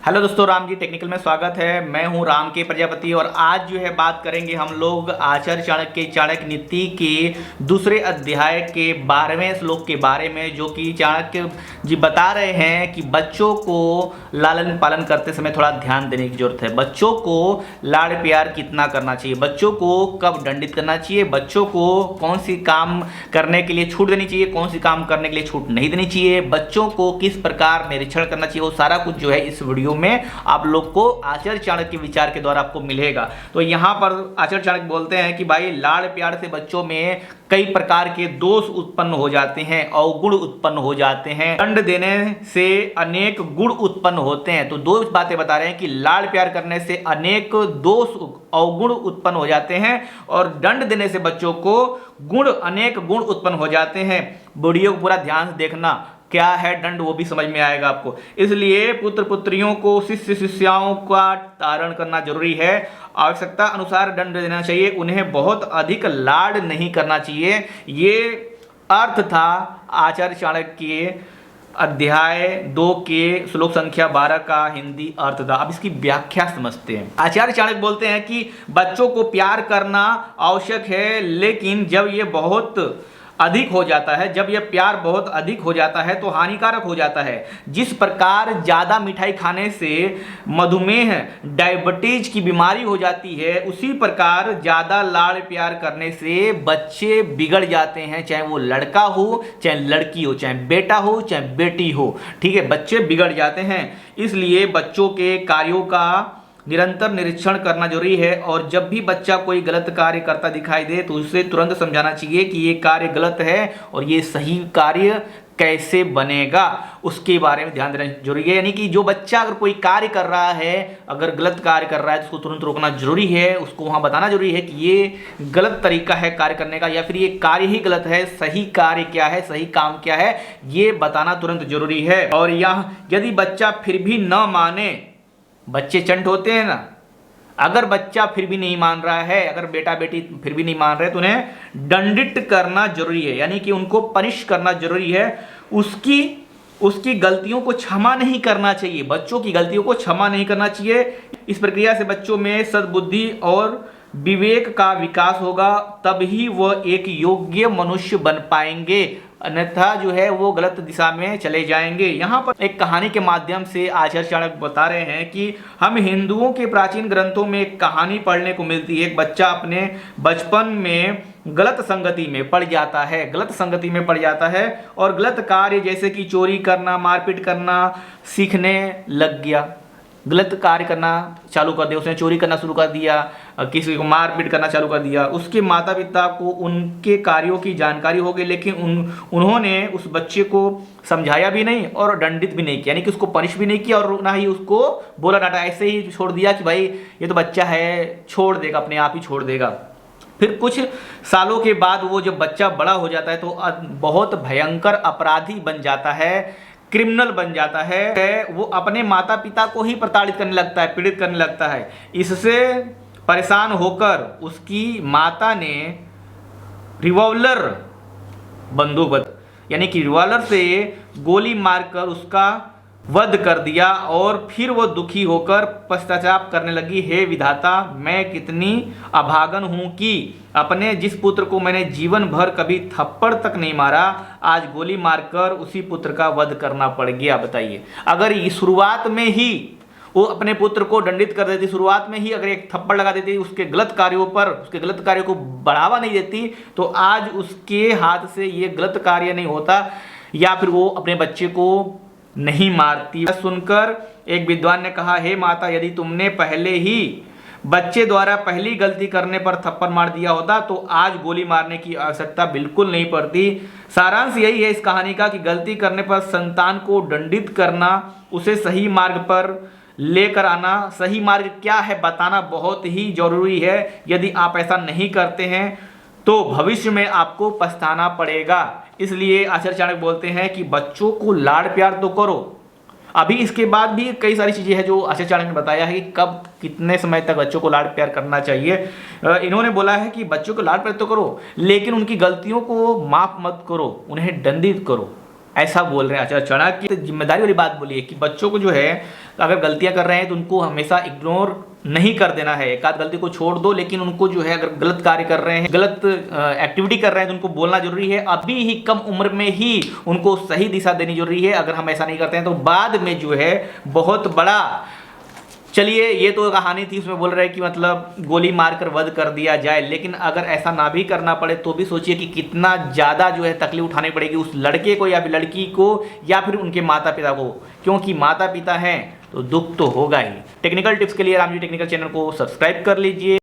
Hello दोस्तों, Ram ji technical में स्वागत है। मैं हूं राम के प्रजापति और आज जो है बात करेंगे हम लोग आचार्य चाणक्य नीति के दूसरे अध्याय के 12वें श्लोक के बारे में, जो कि चाणक्य जी बता रहे हैं कि बच्चों को लालन पालन करते समय थोड़ा ध्यान देने की जरूरत है। बच्चों को लाड़ प्यार कितना करना चाहिए, बच्चों को कब दंडित करना चाहिए, बच्चों को कौन सी काम करने के लिए छूट देनी चाहिए, कौन सी काम करने के लिए छूट नहीं देनी चाहिए, बच्चों को किस प्रकार निरीक्षण करना चाहिए, वो सारा कुछ जो है इस वीडियो में आप लोग को आचार्य चाणक्य के विचार के द्वारा आपको मिलेगा। तो यहां पर आचार्य चाणक्य बोलते हैं कि भाई लाड़ प्यार से बच्चों में कई प्रकार के दोष उत्पन्न हो जाते हैं, अवगुण उत्पन्न हो जाते हैं, दंड देने से अनेक गुण उत्पन्न होते हैं। तो दो बातें बता रहे हैं कि लाड़ प्यार करने से अनेक दोष अवगुण उत्पन्न हो जाते हैं और दंड देने से बच्चों को अनेक गुण उत्पन्न हो जाते हैं। वीडियो को पूरा ध्यान से देखना, क्या है दंड वो भी समझ में आएगा आपको। इसलिए पुत्र पुत्रियों को शिष्य शिष्याओं का तारण करना जरूरी है। आवश्यकता अनुसार दंड देना चाहिए, उन्हें बहुत अधिक लाड नहीं करना चाहिए। ये अर्थ था आचार्य चाणक्य के अध्याय 2 के श्लोक संख्या 12 का हिंदी अर्थ था। अब इसकी व्याख्या समझते हैं। आचार्य चाणक्य बोलते हैं कि बच्चों को प्यार करना आवश्यक है, लेकिन जब ये बहुत अधिक हो जाता है, जब यह प्यार बहुत अधिक हो जाता है तो हानिकारक हो जाता है। जिस प्रकार ज़्यादा मिठाई खाने से मधुमेह डायबिटीज की बीमारी हो जाती है, उसी प्रकार ज़्यादा लाड़ प्यार करने से बच्चे बिगड़ जाते हैं। चाहे वो लड़का हो, चाहे लड़की हो, चाहे बेटा हो, चाहे बेटी हो, ठीक है, बच्चे बिगड़ जाते हैं। इसलिए बच्चों के कार्यों का निरंतर निरीक्षण करना जरूरी है और जब भी बच्चा कोई गलत कार्य करता दिखाई दे तो उसे तुरंत समझाना चाहिए कि ये कार्य गलत है और ये सही कार्य कैसे बनेगा, उसके बारे में ध्यान देना जरूरी है। यानी कि जो बच्चा अगर कोई कार्य कर रहा है, अगर गलत कार्य कर रहा है तो उसको तुरंत रोकना जरूरी है, उसको वहाँ बताना जरूरी है कि ये गलत तरीका है कार्य करने का, या फिर ये कार्य ही गलत है, सही कार्य क्या है, सही काम क्या है, ये बताना तुरंत जरूरी है। और यहाँ यदि बच्चा फिर भी न माने, बच्चे चंट होते हैं ना, अगर बच्चा फिर भी नहीं मान रहा है, अगर बेटा बेटी फिर भी नहीं मान रहे तो उन्हें दंडित करना जरूरी है, यानी कि उनको पनिश करना जरूरी है। उसकी गलतियों को क्षमा नहीं करना चाहिए, बच्चों की गलतियों को क्षमा नहीं करना चाहिए। इस प्रक्रिया से बच्चों में सद्बुद्धि और विवेक का विकास होगा, तभी वह एक योग्य मनुष्य बन पाएंगे, अन्यथा जो है वो गलत दिशा में चले जाएंगे। यहाँ पर एक कहानी के माध्यम से आचार्य चाणक्य बता रहे हैं कि हम हिंदुओं के प्राचीन ग्रंथों में एक कहानी पढ़ने को मिलती है। एक बच्चा अपने बचपन में गलत संगति में पड़ जाता है और गलत कार्य जैसे कि चोरी करना, मारपीट करना सीखने लग गया, गलत कार्य करना चालू कर दिया, उसने चोरी करना शुरू कर दिया, किसी को मारपीट करना चालू कर दिया। उसके माता पिता को उनके कार्यों की जानकारी हो गई, लेकिन उन्होंने उस बच्चे को समझाया भी नहीं और दंडित भी नहीं किया, यानी कि उसको पनिश भी नहीं किया और ना ही उसको बोला डांटा, ऐसे ही छोड़ दिया कि भाई ये तो बच्चा है, छोड़ देगा, अपने आप ही छोड़ देगा। फिर कुछ सालों के बाद वो जब बच्चा बड़ा हो जाता है तो बहुत भयंकर अपराधी बन जाता है, क्रिमिनल बन जाता है। वो अपने माता पिता को ही प्रताड़ित करने लगता है, पीड़ित करने लगता है। इससे परेशान होकर उसकी माता ने रिवॉल्वर बंदूक यानी कि रिवॉल्वर से गोली मारकर उसका वध कर दिया और फिर वो दुखी होकर पश्चाताप करने लगी, हे विधाता, मैं कितनी अभागन हूं कि अपने जिस पुत्र को मैंने जीवन भर कभी थप्पड़ तक नहीं मारा, आज गोली मारकर उसी पुत्र का वध करना पड़ गया। बताइए, अगर शुरुआत में ही वो अपने पुत्र को दंडित कर देती, शुरुआत में ही अगर एक थप्पड़ लगा देती, उसके गलत कार्यों पर, उसके गलत कार्यों को बढ़ावा नहीं देती, तो आज उसके हाथ से ये गलत कार्य नहीं होता, या फिर वो अपने बच्चे को नहीं मारती। सुनकर एक विद्वान ने कहा, हे माता, यदि तुमने पहले ही बच्चे द्वारा पहली गलती करने पर थप्पड़ मार दिया होता तो आज गोली मारने की आवश्यकता बिल्कुल नहीं पड़ती। सारांश यही है इस कहानी का कि गलती करने पर संतान को दंडित करना, उसे सही मार्ग पर लेकर आना, सही मार्ग क्या है बताना बहुत ही जरूरी है। यदि आप ऐसा नहीं करते हैं तो भविष्य में आपको पछताना पड़ेगा। इसलिए आचार्य चाणक्य बोलते हैं कि बच्चों को लाड़ प्यार तो करो। अभी इसके बाद भी कई सारी चीज़ें हैं जो आचार्य चाणक्य ने बताया है कि कब कितने समय तक बच्चों को लाड़ प्यार करना चाहिए। इन्होंने बोला है कि बच्चों को लाड़ प्यार तो करो, लेकिन उनकी गलतियों को माफ मत करो, उन्हें दंडित करो, ऐसा बोल रहे हैं आचार्य चाणक्य। जिम्मेदारी वाली बात बोली है कि बच्चों को जो है तो अगर गलतियां कर रहे हैं तो उनको हमेशा इग्नोर नहीं कर देना है। एक आध गलती को छोड़ दो, लेकिन उनको जो है अगर गलत कार्य कर रहे हैं, गलत एक्टिविटी कर रहे हैं तो उनको बोलना जरूरी है। अभी ही कम उम्र में ही उनको सही दिशा देनी जरूरी है। अगर हम ऐसा नहीं करते हैं तो बाद में जो है बहुत बड़ा, चलिए ये तो कहानी थी, उसमें बोल रहे हैं कि मतलब गोली मारकर वध कर दिया जाए, लेकिन अगर ऐसा ना भी करना पड़े तो भी सोचिए कि कितना ज़्यादा जो है तकलीफ उठानी पड़ेगी उस लड़के को या फिर लड़की को या फिर उनके माता पिता को, क्योंकि माता पिता हैं तो दुख तो होगा ही। टेक्निकल टिप्स के लिए राम जी टेक्निकल चैनल को सब्सक्राइब कर लीजिए।